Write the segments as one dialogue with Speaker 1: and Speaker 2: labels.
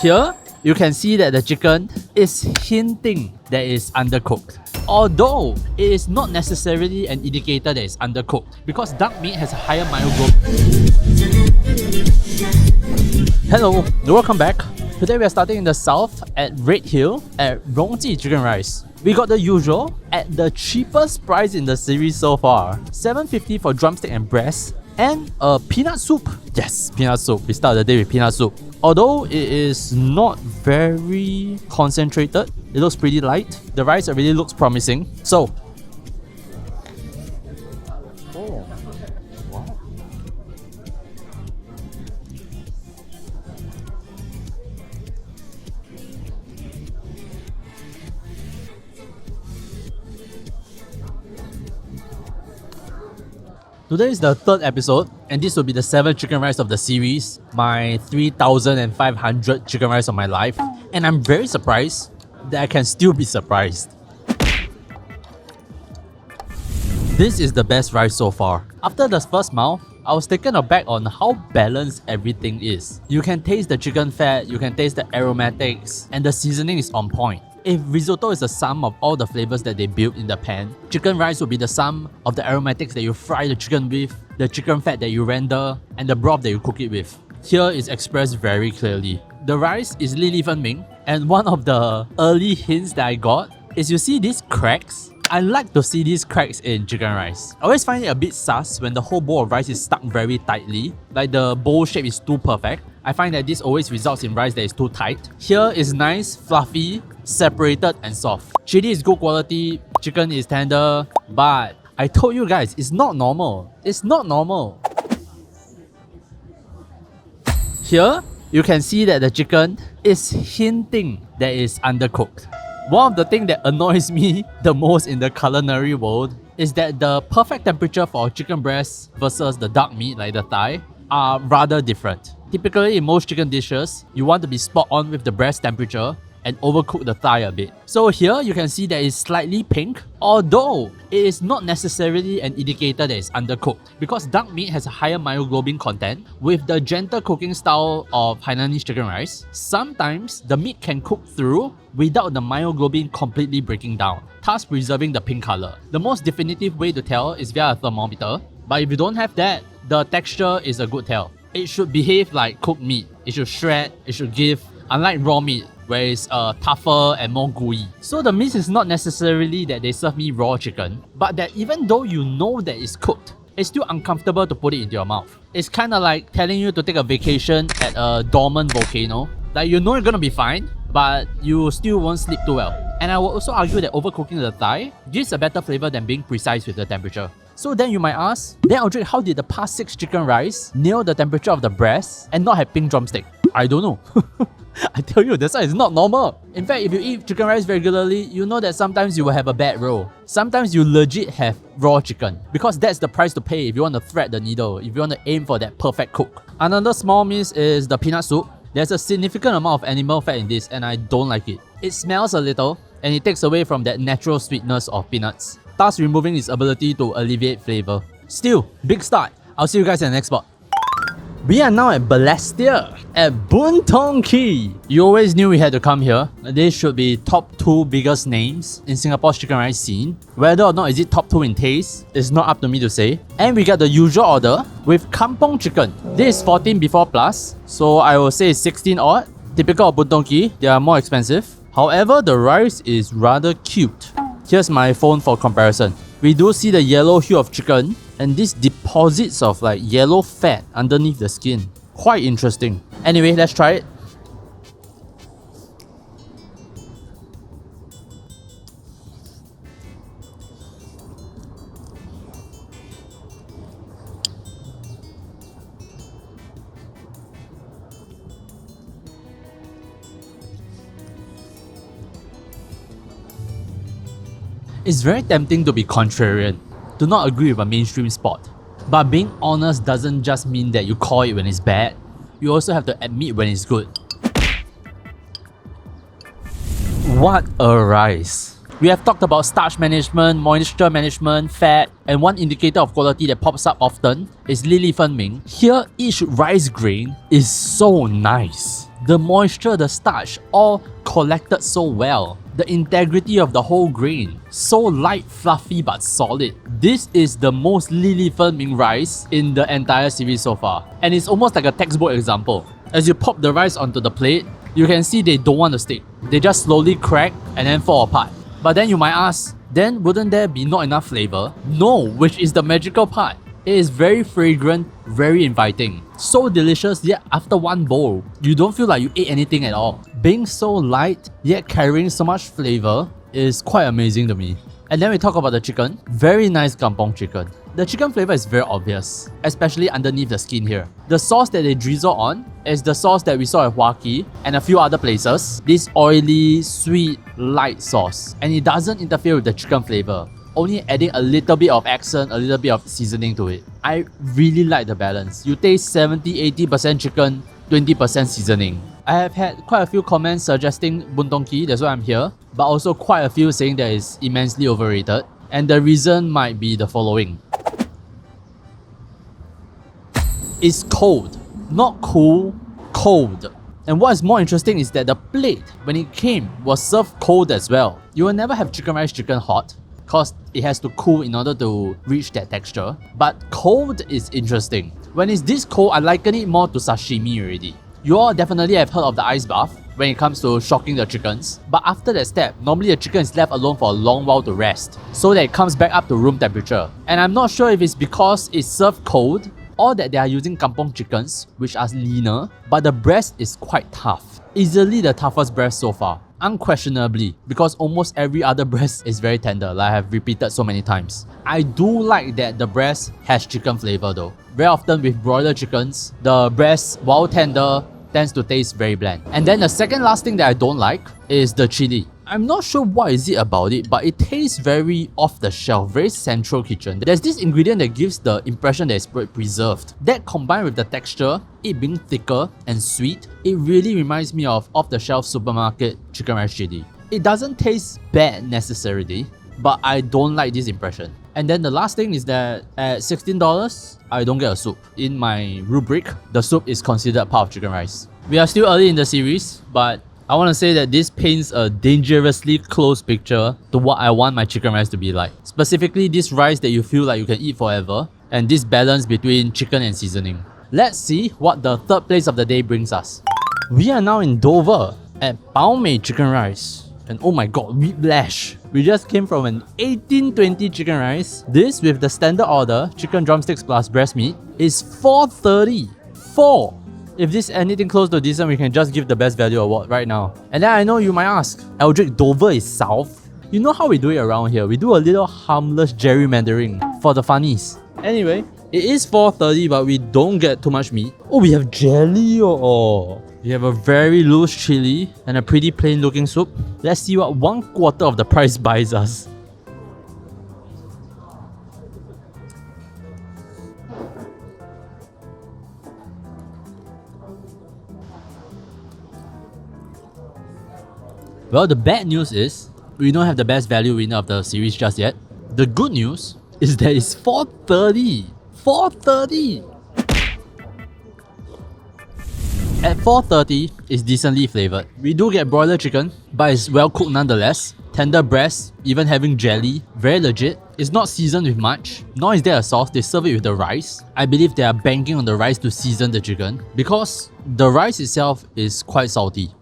Speaker 1: Here, you can see that the chicken is hinting that it's undercooked. Although, it is not necessarily an indicator that it's undercooked because duck meat has a higher myoglobin. Hello, welcome back. Today we are starting in the south at Redhill at Rongji Chicken Rice. We got the usual at the cheapest price in the series so far, $7.50 for drumstick and breast, and a peanut soup. Yes, peanut soup. We start the day with peanut soup. Although it is not very concentrated, it looks pretty light. The rice already looks promising. So, today is the third episode, and this will be the 7th chicken rice of the series, my 3,500 chicken rice of my life, and I'm very surprised that I can still be surprised. This is the best rice so far. After the first mouth, I was taken aback on how balanced everything is. You can taste the chicken fat, you can taste the aromatics, and the seasoning is on point. If risotto is the sum of all the flavors that they built in the pan, chicken rice will be the sum of the aromatics that you fry the chicken with, the chicken fat that you render, and the broth that you cook it with. Here is expressed very clearly. The rice is Li Li Fen Ming, and one of the early hints that I got is you see these cracks? I like to see these cracks in chicken rice. I always find it a bit sus when the whole bowl of rice is stuck very tightly, like the bowl shape is too perfect. I find that this always results in rice that is too tight. Here is nice, fluffy, separated and soft. Chili is good quality, chicken is tender, but I told you guys, it's not normal. It's not normal. Here, you can see that the chicken is hinting that it's undercooked. One of the things that annoys me the most in the culinary world is that the perfect temperature for chicken breast versus the duck meat like the thigh are rather different. Typically in most chicken dishes, you want to be spot on with the breast temperature and overcook the thigh a bit. So here you can see that it's slightly pink, although it is not necessarily an indicator that it's undercooked because duck meat has a higher myoglobin content. With the gentle cooking style of Hainanese chicken rice, sometimes the meat can cook through without the myoglobin completely breaking down, thus preserving the pink color. The most definitive way to tell is via a thermometer, but if you don't have that, the texture is a good tell. It should behave like cooked meat. It should shred, it should give, unlike raw meat, where it's tougher and more gooey. So the miss is not necessarily that they serve me raw chicken, but that even though you know that it's cooked, it's still uncomfortable to put it into your mouth. It's kind of like telling you to take a vacation at a dormant volcano. Like you know you're gonna be fine, but you still won't sleep too well. And I will also argue that overcooking the thigh gives a better flavor than being precise with the temperature. So then you might ask, then Audrey, how did the past 6 chicken rice nail the temperature of the breast and not have pink drumstick? I don't know. I tell you, that's why it's not normal. In fact, if you eat chicken rice regularly, you know that sometimes you will have a bad roll. Sometimes you legit have raw chicken because that's the price to pay if you want to thread the needle, if you want to aim for that perfect cook. Another small miss is the peanut soup. There's a significant amount of animal fat in this and I don't like it. It smells a little and it takes away from that natural sweetness of peanuts, thus removing its ability to alleviate flavor. Still, big start. I'll see you guys in the next spot. We are now at Balestier at Boon Tong Key. You always knew we had to come here. This should be top 2 biggest names in Singapore's chicken rice scene. Whether or not is it top 2 in taste is not up to me to say. And we got the usual order with kampong chicken. This is 14 before plus, so I will say it's 16 odd. Typical of Boon Tong Key, they are more expensive. However, the rice is rather cute. Here's my phone for comparison. We do see the yellow hue of chicken and these deposits of like yellow fat underneath the skin. Quite interesting. Anyway, let's try it. It's very tempting to be contrarian, to not agree with a mainstream spot. But being honest doesn't just mean that you call it when it's bad, you also have to admit when it's good. What a rice! We have talked about starch management, moisture management, fat, and one indicator of quality that pops up often is Li Li Fen Ming. Here, each rice grain is so nice. The moisture, the starch, all collected so well. The integrity of the whole grain, so light, fluffy but solid. This is the most lily-firming rice in the entire series so far. And it's almost like a textbook example. As you pop the rice onto the plate, you can see they don't want to stick. They just slowly crack and then fall apart. But then you might ask, then wouldn't there be not enough flavor? No, which is the magical part. It is very fragrant, very inviting. So delicious, yet after one bowl, you don't feel like you ate anything at all. Being so light, yet carrying so much flavor is quite amazing to me. And then we talk about the chicken. Very nice kampong chicken. The chicken flavor is very obvious, especially underneath the skin here. The sauce that they drizzle on is the sauce that we saw at Huaki and a few other places. This oily, sweet, light sauce. And it doesn't interfere with the chicken flavor, only adding a little bit of accent, a little bit of seasoning to it. I really like the balance. You taste 70-80% chicken, 20% seasoning. I have had quite a few comments suggesting buntonki, that's why I'm here, but also quite a few saying that it's immensely overrated. And the reason might be the following. It's cold. Not cool, cold. And what is more interesting is that the plate, when it came, was served cold as well. You will never have chicken rice chicken hot, because it has to cool in order to reach that texture. But cold is interesting. When it's this cold, I liken it more to sashimi already. You all definitely have heard of the ice bath when it comes to shocking the chickens. But after that step, normally the chicken is left alone for a long while to rest, so that it comes back up to room temperature. And I'm not sure if it's because it's served cold, or that they are using kampong chickens, which are leaner, but the breast is quite tough. Easily the toughest breast so far. Unquestionably, because almost every other breast is very tender, like I have repeated so many times. I do like that the breast has chicken flavor though. Very often with broiler chickens, the breast, while tender, tends to taste very bland. And then the second last thing that I don't like is the chili. I'm not sure what is it about it, but it tastes very off the shelf, very central kitchen. There's this ingredient that gives the impression that it's preserved. That combined with the texture, it being thicker and sweet, it really reminds me of off-the-shelf supermarket chicken rice chili. It doesn't taste bad necessarily, but I don't like this impression. And then the last thing is that at $16, I don't get a soup. In my rubric, the soup is considered part of chicken rice. We are still early in the series, but I want to say that this paints a dangerously close picture to what I want my chicken rice to be like. Specifically, this rice that you feel like you can eat forever, and this balance between chicken and seasoning. Let's see what the third place of the day brings us. We are now in Dover at Bao Mei Chicken Rice. And oh my god, whiplash! We just came from an 1820 chicken rice. This, with the standard order, chicken drumsticks plus breast meat, is $4.30. $4! If this is anything close to decent, we can just give the best value award right now. And then I know you might ask, Eldrick, Dover is south? You know how we do it around here. We do a little harmless gerrymandering for the funnies. Anyway, it is $4.30, but we don't get too much meat. Oh, we have jelly. Oh. We have a very loose chili and a pretty plain looking soup. Let's see what 1/4 of the price buys us. Well, the bad news is we don't have the best value winner of the series just yet. The good news is that it's $4.30. $4.30! At $4.30, it's decently flavoured. We do get broiler chicken, but it's well cooked nonetheless. Tender breast, even having jelly, very legit. It's not seasoned with much, nor is there a sauce. They serve it with the rice. I believe they are banking on the rice to season the chicken, because the rice itself is quite salty.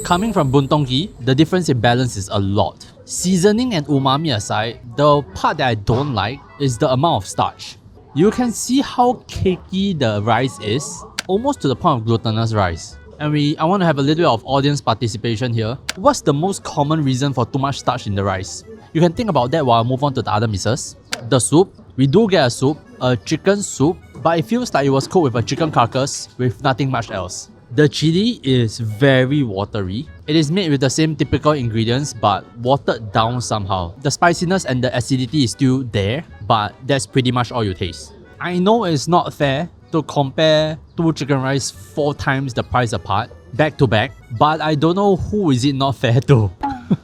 Speaker 1: Coming from buntongi, the difference in balance is a lot. Seasoning and umami aside, the part that I don't like is the amount of starch. You can see how cakey the rice is, almost to the point of glutinous rice. And I want to have a little bit of audience participation here. What's the most common reason for too much starch in the rice? You can think about that while I move on to the other misses. The soup. We do get a soup, a chicken soup, but it feels like it was cooked with a chicken carcass with nothing much else. The chili is very watery. It is made with the same typical ingredients but watered down somehow. The spiciness and the acidity is still there, but that's pretty much all you taste. I know it's not fair to compare two chicken rice 4 times the price apart, back to back, but I don't know who is it not fair to.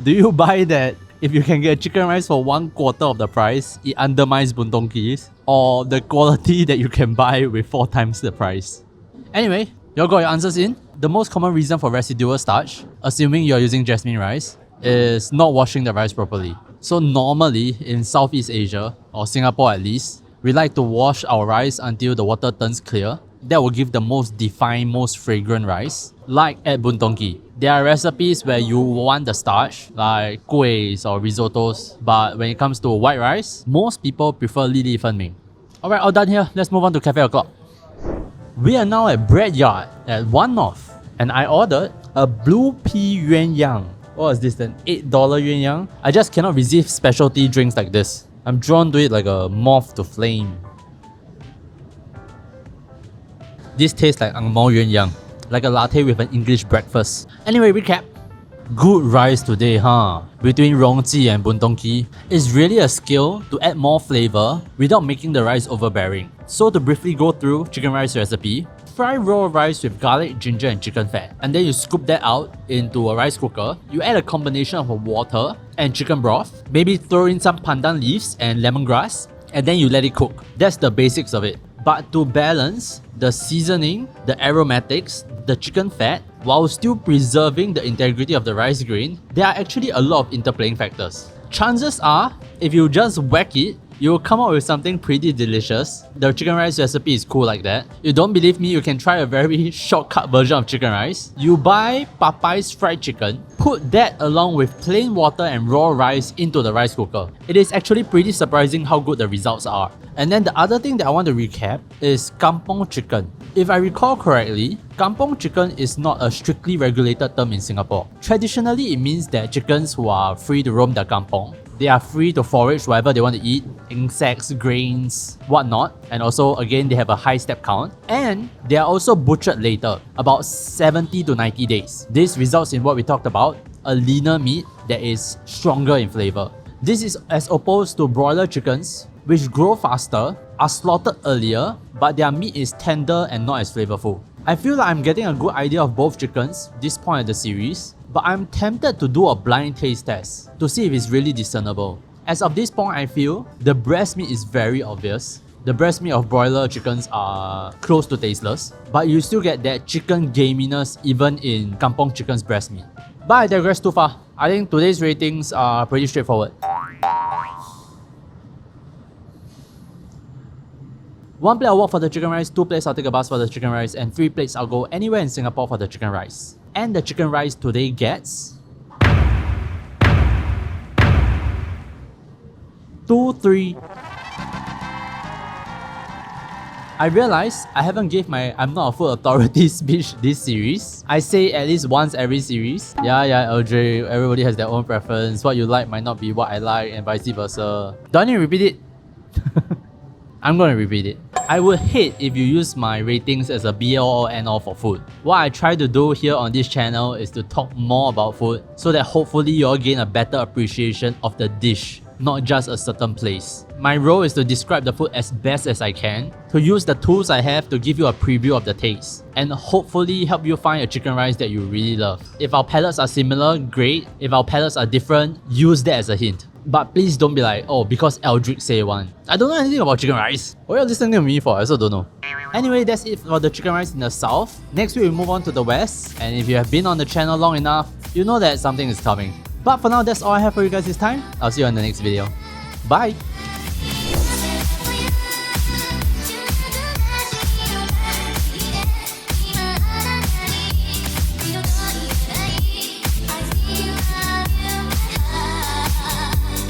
Speaker 1: Do you buy that if you can get chicken rice for 1/4 of the price, it undermines buntongi's? Or the quality that you can buy with 4 times the price? Anyway, you all got your answers in? The most common reason for residual starch, assuming you're using jasmine rice, is not washing the rice properly. So normally in Southeast Asia, or Singapore at least, we like to wash our rice until the water turns clear. That will give the most defined, most fragrant rice. Like at Boon there are recipes where you want the starch, like kuehs or risottos, but when it comes to white rice, most people prefer Li Li Fen Ming. Alright, all done here, let's move on to Cafe O'Clock. We are now at Bread Yard at 1 North, and I ordered a blue pea yuan yang. What is this then? $8 yuan yang? I just cannot resist specialty drinks like this. I'm drawn to it like a moth to flame. This tastes like Ang Mo yuan yang, like a latte with an English breakfast. Anyway, recap. Good rice today, huh? Between Rongji and Boon it's really a skill to add more flavor without making the rice overbearing. So to briefly go through chicken rice recipe, fry raw rice with garlic, ginger and chicken fat, and then you scoop that out into a rice cooker. You add a combination of water and chicken broth, maybe throw in some pandan leaves and lemongrass, and then you let it cook. That's the basics of it. But to balance the seasoning, the aromatics, the chicken fat, while still preserving the integrity of the rice grain, there are actually a lot of interplaying factors. Chances are, if you just whack it, you'll come up with something pretty delicious. The chicken rice recipe is cool like that. You don't believe me, you can try a very shortcut version of chicken rice. You buy Popeye's fried chicken, put that along with plain water and raw rice into the rice cooker. It is actually pretty surprising how good the results are. And then the other thing that I want to recap is kampong chicken. If I recall correctly, kampong chicken is not a strictly regulated term in Singapore. Traditionally, it means that chickens who are free to roam their kampong, they are free to forage whatever they want to eat, insects, grains, whatnot. And also, again, they have a high step count. And they are also butchered later, about 70 to 90 days. This results in what we talked about, a leaner meat that is stronger in flavor. This is as opposed to broiler chickens, which grow faster, are slaughtered earlier, but their meat is tender and not as flavorful. I feel like I'm getting a good idea of both chickens this point of the series, but I'm tempted to do a blind taste test to see if it's really discernible. As of this point, I feel the breast meat is very obvious. The breast meat of broiler chickens are close to tasteless, but you still get that chicken gaminess even in kampong chicken's breast meat. But I digress too far. I think today's ratings are pretty straightforward. 1 plate I'll walk for the chicken rice, 2 plates I'll take a bus for the chicken rice, and 3 plates I'll go anywhere in Singapore for the chicken rice. And the chicken rice today gets 2-3. I realize I haven't gave my I'm not a full authority speech this series. I say at least once every series. Yeah, LJ, everybody has their own preference. What you like might not be what I like and vice versa. Do I need to repeat it? I'm gonna repeat it. I would hate if you use my ratings as a be-all or end-all for food. What I try to do here on this channel is to talk more about food so that hopefully you all gain a better appreciation of the dish, not just a certain place. My role is to describe the food as best as I can, to use the tools I have to give you a preview of the taste, and hopefully help you find a chicken rice that you really love. If our palates are similar, great. If our palates are different, use that as a hint. But please don't be like, oh, because Eldrick say one. I don't know anything about chicken rice. What are you listening to me for? I also don't know. Anyway, that's it for the chicken rice in the south. Next week we move on to the west. And if you have been on the channel long enough, you know that something is coming. But for now, that's all I have for you guys this time. I'll see you on the next video. Bye!